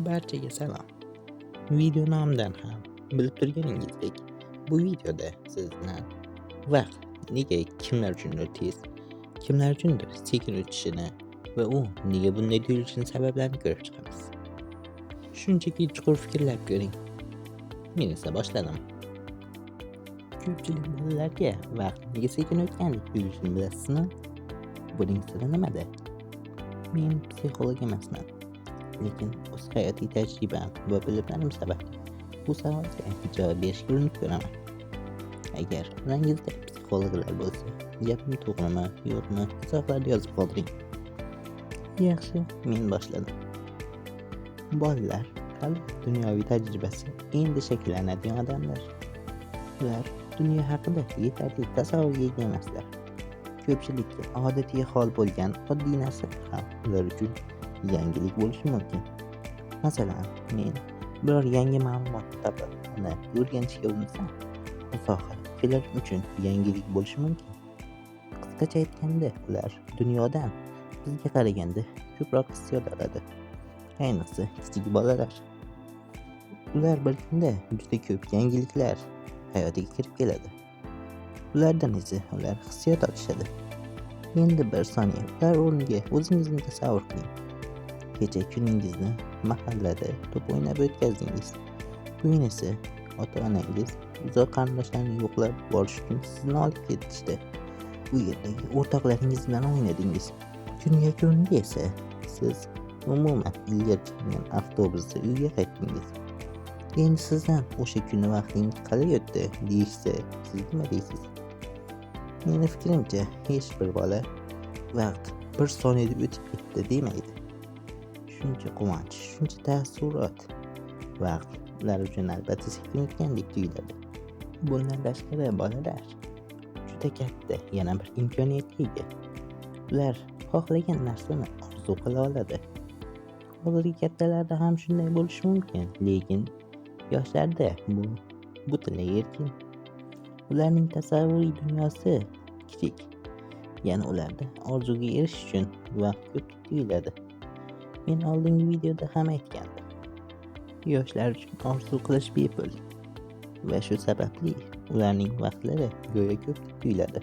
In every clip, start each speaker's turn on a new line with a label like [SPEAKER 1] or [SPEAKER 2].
[SPEAKER 1] Barchaga salom. Video nomidan ham bilib turganingizdek, bu videoda sizni vaqt nega kimlar uchundir tez, kimlar uchundir sekin o'tishini va u nega bunday tuyulishining sabablarini ko'rib chiqamiz. Shunchaki chuqur fikrlab ko'ring. Men esa boshladim. Ko'pchilik bolalarga vaqt nega sekin o'tgandek tuyulishini bilasizmi? Buning siri nimada? Men psixolog emasman. Lekin o'z hayotiy tajribam va bilimlarim sababli bu savolga javob berishga urinib ko'raman. Agar orangizda psixologlar bo'lsa, gapim to'g'rimi, yo'qmi, izohlarda yozib qoldiring. Yaxshi, men boshladim. Bolalar hali dunyoviy tajribasi endi shakllanadigan odamlar. Ular dunyo haqida yetarli tasavvurga ega emaslar. Ko'pchilikka odatiy hol bo'lgan oddiy narsalar ham ular uchun yangilik bo'lishi mumkin. Masalan, men biror yangi ma'lumot topib, uni o'rganishga urinsam, bu soha ular uchun yangilik bo'lishi mumkin. Qisqacha aytganda, ular dunyodan bizga qaraganda ko'proq hissiyot oladi. Ayniqsa, kichik bolalar. Ular bir kunda juda ko'p yangiliklar hayotiga kirib keladi. Ulardan esa ular hissiyot olishadi. Endi bir soniya ular o'rniga o'zingizni tasavvur qiling. Kecha kuningizni mahallada to'p o'ynab o'tkazdingiz. Bugun esa ota-onangiz uzoq qarindoshlarni yo'qlab borish uchun sizni olib ketishdi. Bu yerdagi o'rtoqlaringiz bilan o'ynadingiz. Kun yakunida esa siz umuman ilgari avtobusda uyga qaytdingiz. Endi sizdan o'sha kuni vaqtingiz qalay o'tdi deyishsa, siz nima deysiz? Meni fikrimcha, hech bir bola vaqt bir soniyada o'tib ketdi demaydi. Shuncha quvonch, shuncha taassurot, vaqt ular uchun albatta sekin o'tgandek tuyuladi. Bundan tashqari bolalar juda katta yana bir imkoniyatga ega. Ular xohlagan narsani orzu qila oladi. Hozirgi kattalarda ham shunday bo'lishi mumkin, lekin yoshlarda butunlay erkin. Ularning tasavvuriy dunyosi kichik. Yana ularda orzuga erishish uchun vaqt ko'p tuyuladi. Men oldingi videoda ham aytgandim. Yoshlar uchun orzu qilish bepul va shu sababli ularning vaqtlari go'yo ko'p tuyuladi.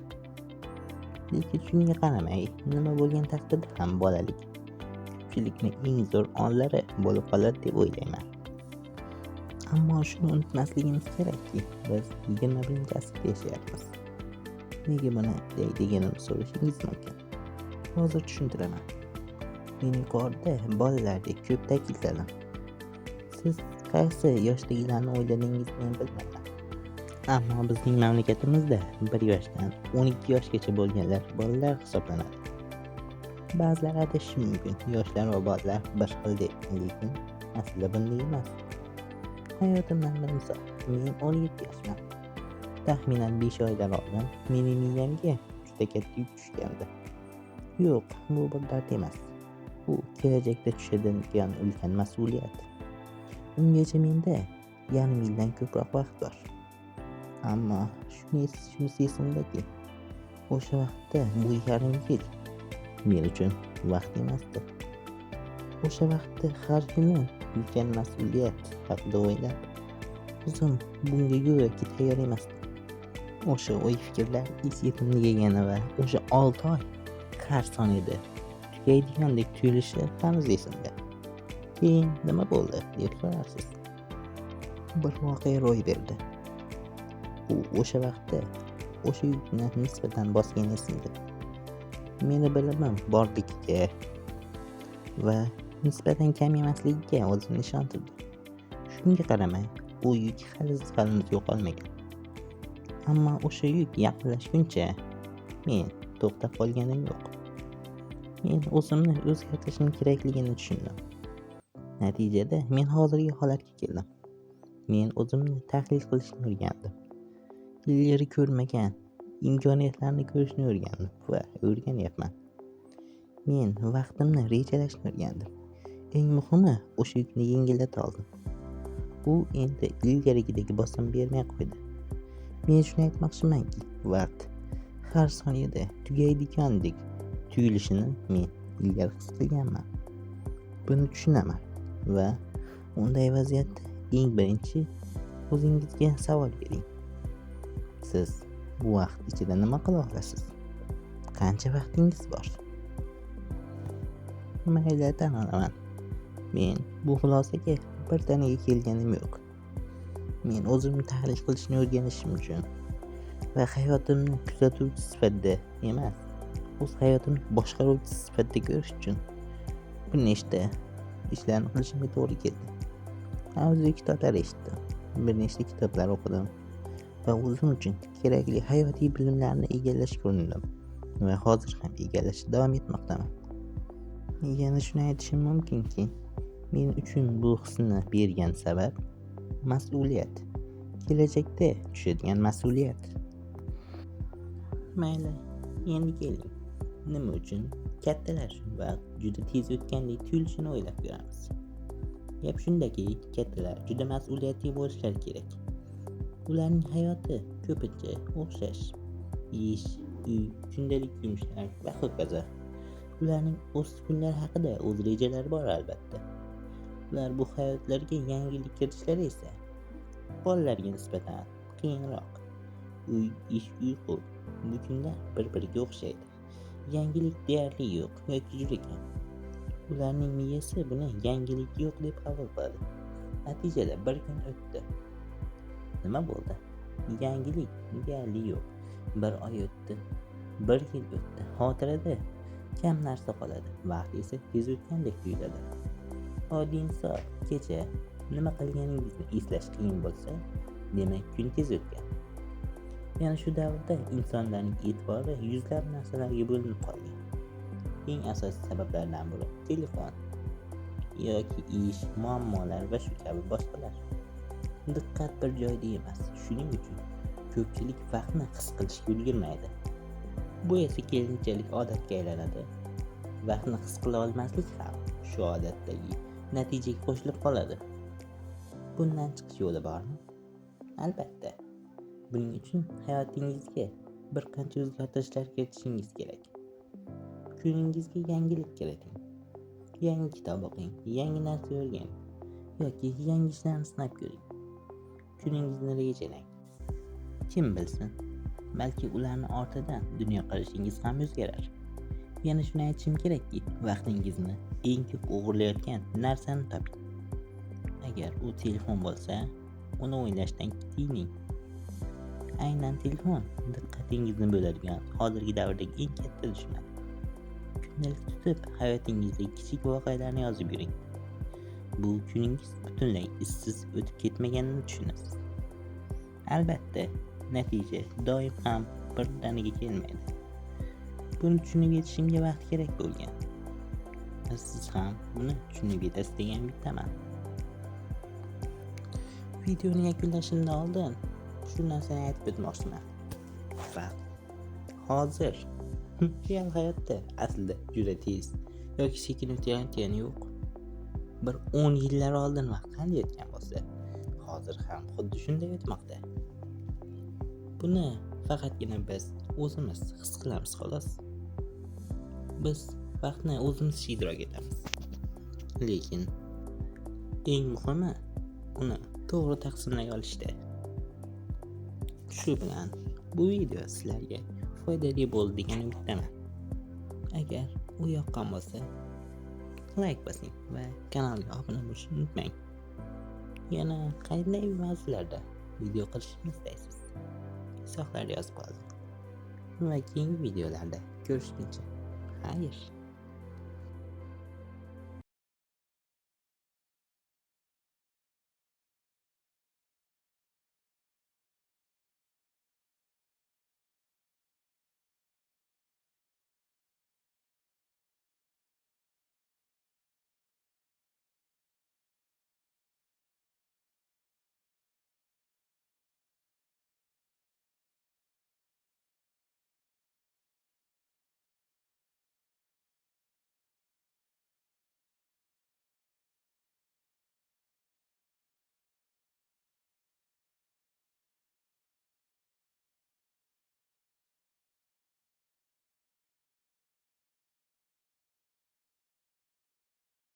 [SPEAKER 1] Lekin shunga qaramay, nima bo'lgan taqdirda ham bolalik ko'pchilikning eng zo'r onlari bo'lib qoladi deb o'ylayman. Ammo shuni unutmasligimiz kerakki, biz 21-asrda yashayapmiz. Nega buni deganimni so'rashingiz mumkin. Hozir tushuntiraman. Men yuqorida bolalardek ko'p ta'kidladim. Siz qaysi yoshdagilarni o'yladingiz men bilmayman. Ammo bizning mamlakatimizda 1 yoshdan 12 yoshgacha bo'lganlar bolalar hisoblanadi. Ba'zilar aytishi mumkin, yoshlar va bolalar bir xil deb, lekin aslida bunday emas. Hayotimdan bir misol. Men 17 yoshman. Taxminan 5 oydan oldin mening miyamga juda katta yuk tushgandi. Yo'q, bu bir dard emas. Bu kelajakda tushadigan ulkan mas'uliyat. Ungacha menda yarim yildan ko'proq vaqt bor. Ammo shunisi esimdaki, o'sha vaqtda bu yarim yil men uchun vaqt emasdi. O'sha vaqtda har kuni ulkan mas'uliyat haqida o'ylab, o'zim bunga go'yoki tayyor emasdim. O'sha o'y-fikrlar esimga kelgani va o'sha 6 oy har soniyada tugaydigandek tuyulishi hanuz esimda. Keyin nima bo'ldi deb so'rarsiz. Bir voqea ro'y berdi. U o'sha vaqtda o'sha yukni nisbatan bosgan esimda. Meni bilimim borligiga va nisbatan kam emasligiga o'zimni ishontirdi. Shunga qaramay, u yuk hali yo'qolmagan. Ammo o'sha yuk yaqinlashguncha men to'xtab qolganim yo'q. Men o'zimni o'zgartirishim kerakligini tushundim. Natijada men hozirgi holatga keldim. Men o'zimni tahlil qilishni o'rgandim. Ilgari ko'rmagan imkoniyatlarni ko'rishni o'rgandim va o'rganyapman. Men vaqtimni rejalashni o'rgandim. Eng muhimi, o'sha yukni yengillata oldim. U endi ilgarigidek bosim bermay qo'ydi. Men shuni aytmoqchimanki, vaqt har soniyada tugaydigandek tuyulishini men ilgari his qilganman. Buni tushunaman va Unday vaziyatda eng birinchi o'zingizga savol bering. Siz bu vaqt ichida nima qila olasiz? Qancha vaqtingiz bor? Mayli, tan olaman. Men bu xulosaga birdaniga kelganim yo'q. Men o'zimni tahlil qilishni o'rganishim uchun va hayotimni kuzatuvchi sifatida emas, o'z hayotimni boshqaruvchi sifatida ko'rish uchun bir nechta ishlarni qilishimga to'g'ri keldi. Mavzuli kitoblar eshitdim, bir nechta kitoblar o'qidim va o'zim uchun kerakli hayotiy bilimlarni egallashga urindim va hozir ham egallashda davom etmoqdaman. Yana shuni aytishim mumkinki, men uchun bu hisni bergan sabab mas'uliyat, kelajakda tushadigan mas'uliyat. Mayli, endi keling, nima uchun kattalar vaqt juda tez o'tgandek tuyulishini o'ylab ko'ramiz. Gap shundaki, kattalar juda mas'uliyatli bo'lishlari kerak. Ularning hayoti ko'pincha o'xshash: ish, uy, kundalik yumushlar va hokazo. Ularning o'z kunlari haqida o'z rejalari bor albatta. Ular bu hayotlarga yangilik kiritishlari esa bolalarga nisbatan qiyinroq. Uy, ish, uyqu bu kunlar bir-biriga o'xshaydi. Yangilik deyarli yo'q yoki juda kam. Ularning miyasi buni yangilik yo'q deb qabul qiladi. Natijada bir kun o'tdi. Nima bo'ldi? Yangilik deyarli yo'q. Bir oy o'tdi. Bir yil o'tdi. Xotirada kam narsa qoladi. Vaqt esa tez o'tgandek tuyuladi. Oddiy inson kecha nima qilganingizni eslash qiyin bo'lsa, demak kun tez o'tgan. Yana shu davrda insonlarning e'tibori yuzlab narsalarga bo'linib qolgan. Eng asosiy sabablardan biri telefon yoki ish, muammolar va shu kabi boshqalar. Diqqat bir joyda emas. Shuning uchun ko'pchilik vaqtni his qilishga ulgurmaydi. Bu esa keyinchalik odatga aylanadi. Vaqtni his qila olmaslik ham shu odatdagi natijaga qo'shilib qoladi. Bundan chiqish yo'li bormi? Albatta. Buning uchun hayotingizga bir qancha o'zgartirishlar kiritishingiz kerak. Kuningizga yangilik kiriting. Yangi kitob o'qing, yangi narsa o'rganing yoki yangi ishlarni sinab ko'ring. Kuningizni rejalang. Kim bilsin, balki ularning ortidan dunyoqarashingiz ham o'zgarar. Yana shuni aytishim kerakki, vaqtingizni eng ko'p o'g'irlayotgan narsani toping. Agar u telefon bo'lsa, uni o'ylashdan tiyining. Aynan telefon diqqatingizni bo'ladigan hozirgi davrdagi eng katta dushman. Kundalik tutib hayotingizdagi kichik voqealarni yozib yuring. Bu kuningiz butunlay izsiz o'tib ketmaganini tushunasiz. Albatta, natija doim ham birdaniga kelmaydi. Buni tushunib yetishimga vaqt kerak bo'lgan. Siz ham buni tushunib yetasiz degan bittaman. Videoni yakunlashimdan oldin shu narsani aytib o'tmoqchiman. Vaqt hozir real hayotda aslida juda tez yoki sekin o'tayotgani yo'q. Bir 10 yillar oldin vaqt qanday o'tgan bo'lsa, hozir ham xuddi shunday o'tmoqda. Buni faqatgina biz o'zimiz his qilamiz xolos. Biz vaqtni o'zimiz idrok etamiz. Lekin eng muhimi uni to'g'ri taqsimlay olishda. Shu bilan bu video sizlarga foydali bo'ldi degan umiddaman. Agar u yoqqan bo'lsa, like bosing va kanalga obuna bo'lishni unutmang. Yana qanday mavzularda video qilishni istaysiz? Izohlarda yozib qoldiring. Va keyingi videolarda ko'rishguncha xayr.